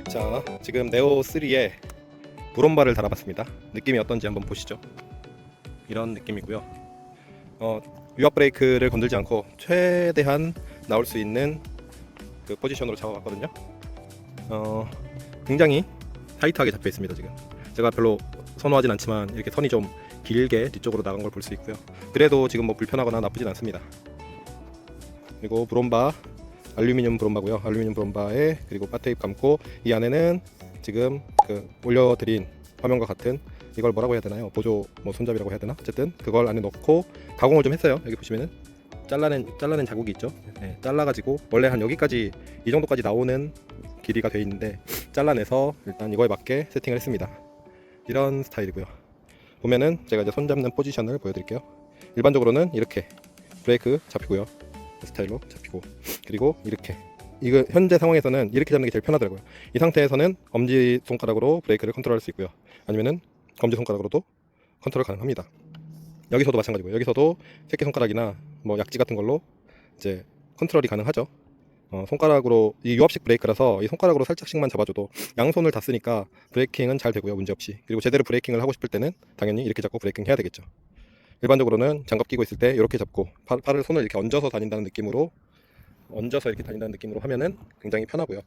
자, 지금 네오3에 브롬바를 달아봤습니다. 느낌이 어떤지 한번 보시죠. 이런 느낌이고요. 위압 브레이크를 건들지 않고 최대한 나올 수 있는 그 포지션으로 잡아봤거든요. 굉장히 타이트하게 잡혀 있습니다. 지금 제가 별로 선호하진 않지만 이렇게 선이 좀 길게 뒤쪽으로 나간 걸 볼 수 있고요. 그래도 지금 뭐 불편하거나 나쁘진 않습니다. 그리고 브롬바 알루미늄 브롬바고요. 알루미늄 브롬바에 그리고 바테이프 감고, 이 안에는 지금 그 올려드린 화면과 같은 이걸 뭐라고 해야 되나요? 보조 뭐 손잡이라고 해야 되나? 어쨌든 그걸 안에 넣고 가공을 좀 했어요. 여기 보시면은 잘라낸 자국이 있죠. 네, 잘라가지고 원래 한 여기까지 이 정도까지 나오는 길이가 돼 있는데 잘라내서 일단 이거에 맞게 세팅을 했습니다. 이런 스타일이고요. 보면은 제가 이제 손 잡는 포지션을 보여드릴게요. 일반적으로는 이렇게 브레이크 잡히고요. 스타일로 잡히고, 그리고 이렇게, 이거 현재 상황에서는 이렇게 잡는 게 제일 편하더라고요. 이 상태에서는 엄지 손가락으로 브레이크를 컨트롤할 수 있고요. 아니면은 검지 손가락으로도 컨트롤 가능합니다. 여기서도 마찬가지고요. 여기서도 새끼 손가락이나 뭐 약지 같은 걸로 이제 컨트롤이 가능하죠. 손가락으로, 이 유압식 브레이크라서 이 손가락으로 살짝씩만 잡아줘도 양손을 다 쓰니까 브레이킹은 잘 되고요. 문제없이. 그리고 제대로 브레이킹을 하고 싶을 때는 당연히 이렇게 잡고 브레이킹 해야 되겠죠. 일반적으로는 장갑 끼고 있을 때 이렇게 잡고 팔을, 손을 이렇게 얹어서 다닌다는 느낌으로, 얹어서 이렇게 다닌다는 느낌으로 하면은 굉장히 편하고요.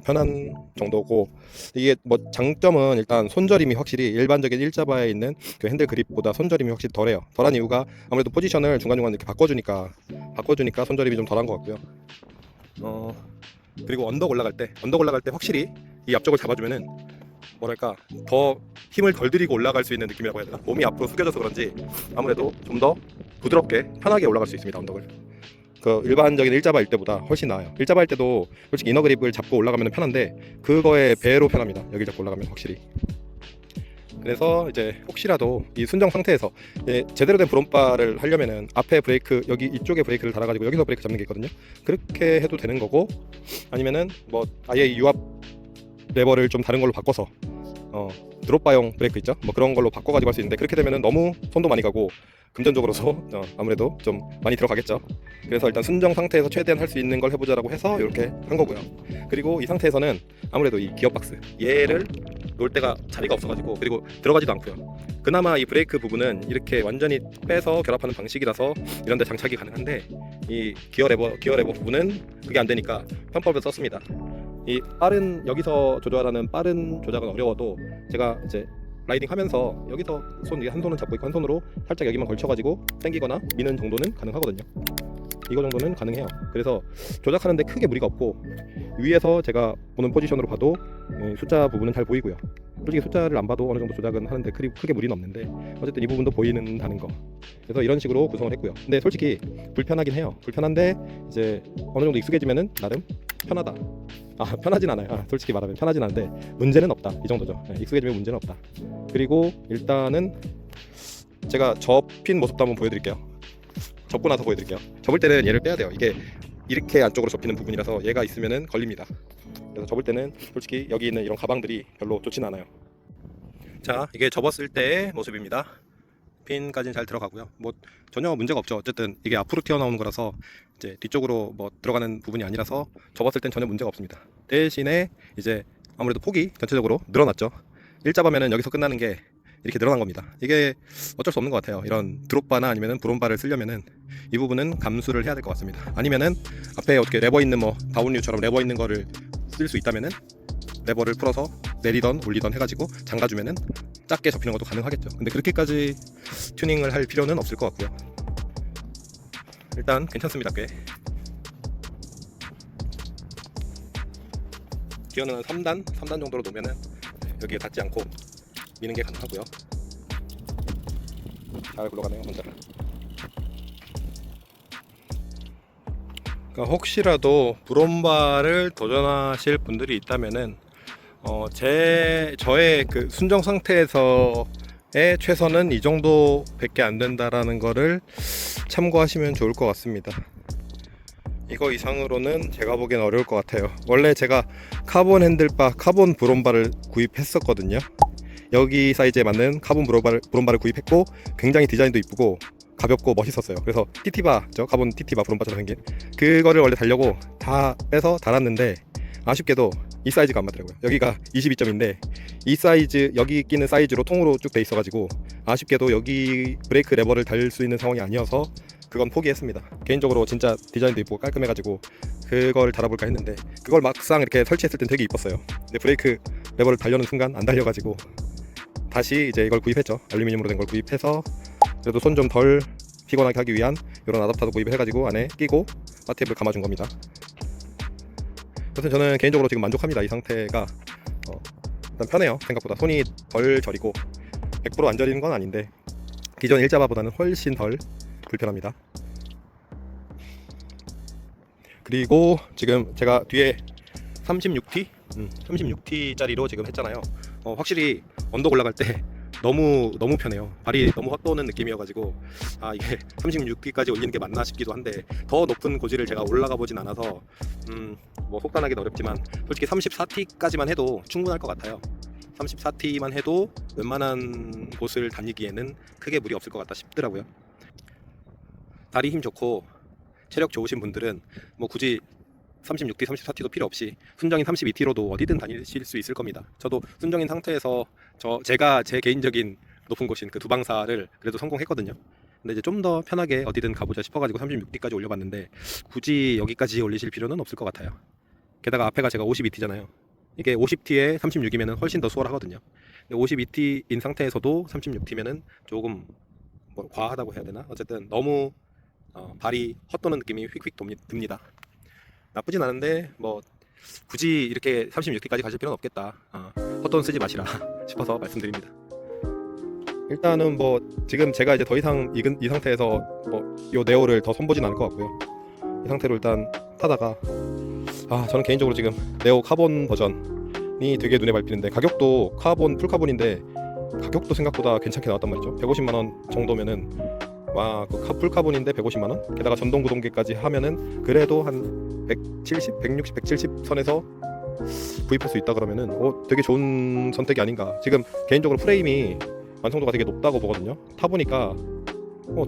편한 정도고, 이게 뭐 장점은 일단 손저림이 확실히 일반적인 일자바에 있는 그 핸들 그립보다 손저림이 확실히 덜해요. 덜한 이유가 아무래도 포지션을 중간중간 이렇게 바꿔주니까 손저림이 좀 덜한 것 같고요. 그리고 언덕 올라갈 때 확실히 이 앞쪽을 잡아주면은 뭐랄까 더 힘을 덜 들이고 올라갈 수 있는 느낌이라고 해야 되나? 몸이 앞으로 숙여져서 그런지 아무래도 좀 더 부드럽게 편하게 올라갈 수 있습니다. 언덕을 그 일반적인 일자바일 때보다 훨씬 나아요. 일자바일 때도 솔직히 이너 그립을 잡고 올라가면 편한데 그거에 배로 편합니다. 여기 잡고 올라가면 확실히. 그래서 이제 혹시라도 이 순정 상태에서 제대로 된 브롬바를 하려면은 앞에 브레이크, 여기 이쪽에 브레이크를 달아가지고 여기서 브레이크 잡는 게 있거든요. 그렇게 해도 되는 거고, 아니면은 뭐 아예 이 유압 레버를 좀 다른 걸로 바꿔서 드롭바용 브레이크 있죠? 뭐 그런 걸로 바꿔가지고 할 수 있는데, 그렇게 되면은 너무 손도 많이 가고 금전적으로서 아무래도 좀 많이 들어가겠죠. 그래서 일단 순정 상태에서 최대한 할 수 있는 걸 해보자라고 해서 이렇게 한 거고요. 그리고 이 상태에서는 아무래도 이 기어박스 얘를 놓을 데가 자리가 없어가지고, 그리고 들어가지도 않고요. 그나마 이 브레이크 부분은 이렇게 완전히 빼서 결합하는 방식이라서 이런 데 장착이 가능한데, 이 기어 레버 부분은 그게 안 되니까 편법을 썼습니다. 이 빠른, 여기서 조절하는 빠른 조작은 어려워도 제가 이제 라이딩 하면서 여기서 한 손은 잡고 있고 한 손으로 살짝 여기만 걸쳐가지고 당기거나 미는 정도는 가능하거든요. 이거 정도는 가능해요. 그래서 조작하는데 크게 무리가 없고, 위에서 제가 보는 포지션으로 봐도 숫자 부분은 잘 보이고요. 솔직히 숫자를 안 봐도 어느 정도 조작은 하는데 크게 무리는 없는데, 어쨌든 이 부분도 보이는다는 거. 그래서 이런 식으로 구성을 했고요. 근데 솔직히 불편하긴 해요. 불편한데 이제 어느 정도 익숙해지면은 나름 편하다. 편하진 않아요. 솔직히 말하면 편하진 않은데 문제는 없다, 이 정도죠. 익숙해지면 문제는 없다. 그리고 일단은 제가 접힌 모습도 한번 보여드릴게요. 접고 나서 보여드릴게요. 접을 때는 얘를 빼야 돼요. 이게 이렇게 안쪽으로 접히는 부분이라서 얘가 있으면은 걸립니다. 그래서 접을 때는 솔직히 여기 있는 이런 가방들이 별로 좋진 않아요. 자, 이게 접었을 때의 모습입니다. 핀까지는 잘 들어가고요. 뭐 전혀 문제가 없죠. 어쨌든 이게 앞으로 튀어나오는 거라서 이제 뒤쪽으로 뭐 들어가는 부분이 아니라서 접었을 땐 전혀 문제가 없습니다. 대신에 이제 아무래도 폭이 전체적으로 늘어났죠. 일자바면은 여기서 끝나는 게 이렇게 늘어난 겁니다. 이게 어쩔 수 없는 것 같아요. 이런 드롭바나 아니면은 브롬바를 쓰려면은 이 부분은 감수를 해야 될 것 같습니다. 아니면은 앞에 어떻게 레버 있는 뭐 다운류처럼 레버 있는 거를 쓸 수 있다면은 레버를 풀어서 내리던 올리던 해가지고 잠가주면은 작게 접히는 것도 가능하겠죠. 근데 그렇게까지 튜닝을 할 필요는 없을 것 같고요. 일단 괜찮습니다. 꽤 기어는 3단 정도로 놓으면은 여기에 닿지 않고 미는 게 가능하고요. 잘 굴러가네요, 혼자. 그러니까 혹시라도 브롬바를 도전하실 분들이 있다면은 저의 그 순정 상태에서의 최선은 이 정도밖에 안 된다라는 거를 참고하시면 좋을 것 같습니다. 이거 이상으로는 제가 보기엔 어려울 것 같아요. 원래 제가 카본 핸들바, 카본 브롬바를 구입했었거든요. 여기 사이즈에 맞는 카본 브롬바를 구입했고, 굉장히 디자인도 이쁘고 가볍고 멋있었어요. 그래서 TT바죠, 카본 TT바 브롬바처럼 생긴 그거를 원래 달려고 다 빼서 달았는데 아쉽게도 이 사이즈가 안 맞더라고요. 여기가 22점인데 이 사이즈, 여기 끼는 사이즈로 통으로 쭉 돼 있어가지고 아쉽게도 여기 브레이크 레버를 달 수 있는 상황이 아니어서 그건 포기했습니다. 개인적으로 진짜 디자인도 이쁘고 깔끔해가지고 그걸 달아볼까 했는데 그걸 막상 이렇게 설치했을 땐 되게 이뻤어요. 근데 브레이크 레버를 달려는 순간 안 달려가지고 다시 이제 이걸 구입했죠. 알루미늄으로 된 걸 구입해서 그래도 손 좀 덜 피곤하게 하기 위한 이런 아답터도 구입해가지고 안에 끼고 바티앱을 감아준 겁니다. 그래서 저는 개인적으로 지금 만족합니다. 이 상태가 일단 편해요. 생각보다 손이 덜 저리고 100% 안 저리는 건 아닌데 기존 일자바보다는 훨씬 덜 불편합니다. 그리고 지금 제가 뒤에 36T? 36T짜리로 지금 했잖아요. 확실히 언덕 올라갈 때 너무 편해요. 발이 너무 헛도는 느낌이어가지고 이게 36T까지 올리는 게 맞나 싶기도 한데 더 높은 고지를 제가 올라가 보진 않아서 뭐 속단하기는 어렵지만 솔직히 34T까지만 해도 충분할 것 같아요. 34T만 해도 웬만한 곳을 다니기에는 크게 무리 없을 것 같다 싶더라고요. 다리 힘 좋고 체력 좋으신 분들은 뭐 굳이 36T, 34T도 필요 없이 순정인 32T로도 어디든 다니실 수 있을 겁니다. 저도 순정인 상태에서 제가 제 개인적인 높은 곳인 그 두방사를 그래도 성공했거든요. 근데 이제 좀 더 편하게 어디든 가보자 싶어가지고 36T까지 올려봤는데 굳이 여기까지 올리실 필요는 없을 것 같아요. 게다가 앞에가 제가 52T잖아요. 이게 50T에 36이면 훨씬 더 수월하거든요. 52T인 상태에서도 36T면은 조금 뭐 과하다고 해야 되나? 어쨌든 너무 발이 헛도는 느낌이 휙휙 듭니다. 나쁘진 않은데 뭐 굳이 이렇게 36T까지 가실 필요는 없겠다. 헛돈 쓰지 마시라 싶어서 말씀드립니다. 일단은 뭐 지금 제가 이제 더 이상 이 상태에서 뭐 요 네오를 더 손보진 않을 것 같고요. 이 상태로 일단 타다가 저는 개인적으로 지금 네오 카본 버전이 되게 눈에 밟히는데 가격도 카본 풀카본인데 가격도 생각보다 괜찮게 나왔단 말이죠. 150만원 정도면은 그 풀카본인데 150만원? 게다가 전동 구동계까지 하면은 그래도 한 170, 160, 170 선에서 구입할 수 있다 그러면은 되게 좋은 선택이 아닌가. 지금 개인적으로 프레임이 완성도가 되게 높다고 보거든요. 타보니까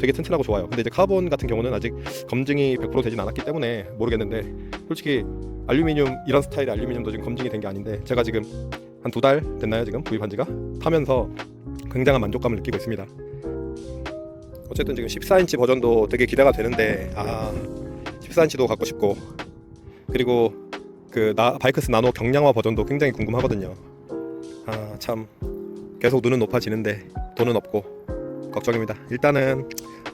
되게 튼튼하고 좋아요. 근데 이제 카본 같은 경우는 아직 검증이 100% 되진 않았기 때문에 모르겠는데 솔직히 알루미늄, 이런 스타일의 알루미늄도 지금 검증이 된 게 아닌데 제가 지금 한 2달 됐나요? 지금 구입한 지가? 타면서 굉장한 만족감을 느끼고 있습니다. 어쨌든 지금 14인치 버전도 되게 기대가 되는데 14인치도 갖고 싶고 그리고 그 바이크스 나노 경량화 버전도 굉장히 궁금하거든요. 참 계속 눈은 높아지는데 돈은 없고 걱정입니다. 일단은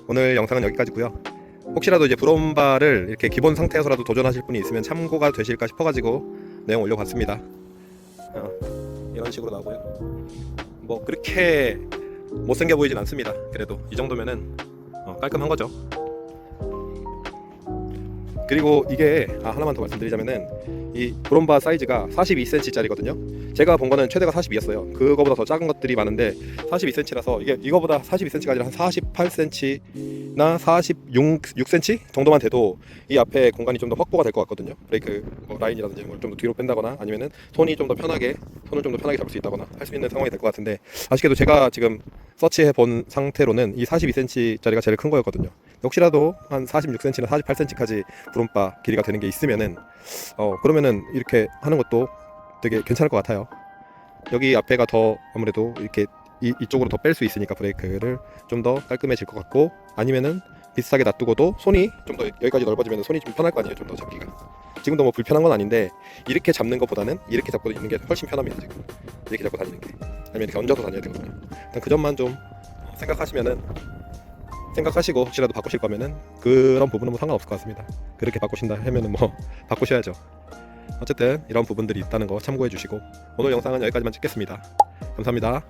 오늘 영상은 여기까지고요. 혹시라도 이제 브롬바를 이렇게 기본 상태에서라도 도전하실 분이 있으면 참고가 되실까 싶어가지고 내용 올려봤습니다. 이런 식으로 나오고요. 뭐 그렇게 못생겨 보이진 않습니다. 그래도 이 정도면은 깔끔한 거죠. 그리고 이게 하나만 더 말씀드리자면은 이 브롬바 사이즈가 42cm 짜리거든요. 제가 본 거는 최대가 42였어요. 그거보다 더 작은 것들이 많은데 42cm라서 이거보다 42cm가 아니라 한 48cm나 46cm 정도만 돼도 이 앞에 공간이 좀 더 확보가 될 것 같거든요. 브레이크 라인이라든지 이런 걸 좀 더 뒤로 뺀다거나 아니면은 손을 좀 더 편하게 잡을 수 있다거나 할 수 있는 상황이 될 것 같은데 아쉽게도 제가 지금 서치해 본 상태로는 이 42cm짜리가 제일 큰 거였거든요. 혹시라도 한 46cm나 48cm까지 브롬바 길이가 되는 게 있으면은 그러면은 이렇게 하는 것도 되게 괜찮을 것 같아요. 여기 앞에가 더 아무래도 이렇게 이쪽으로 더 뺄 수 있으니까 브레이크를 좀 더 깔끔해질 것 같고 아니면은 비슷하게 놔두고도 손이 좀 더 여기까지 넓어지면 손이 좀 편할 거 아니에요. 좀 더 잡기가 지금도 뭐 불편한 건 아닌데 이렇게 잡는 것보다는 이렇게 잡고 있는 게 훨씬 편합니다. 지금 이렇게 잡고 다니는 게 아니면 이렇게 얹어서 다녀야 되거든요. 일단 그 점만 좀 생각하시고 혹시라도 바꾸실 거면은 그런 부분은 뭐 상관없을 것 같습니다. 그렇게 바꾸신다 하면은 뭐 바꾸셔야죠. 어쨌든 이런 부분들이 있다는 거 참고해 주시고 오늘 영상은 여기까지만 찍겠습니다. 감사합니다.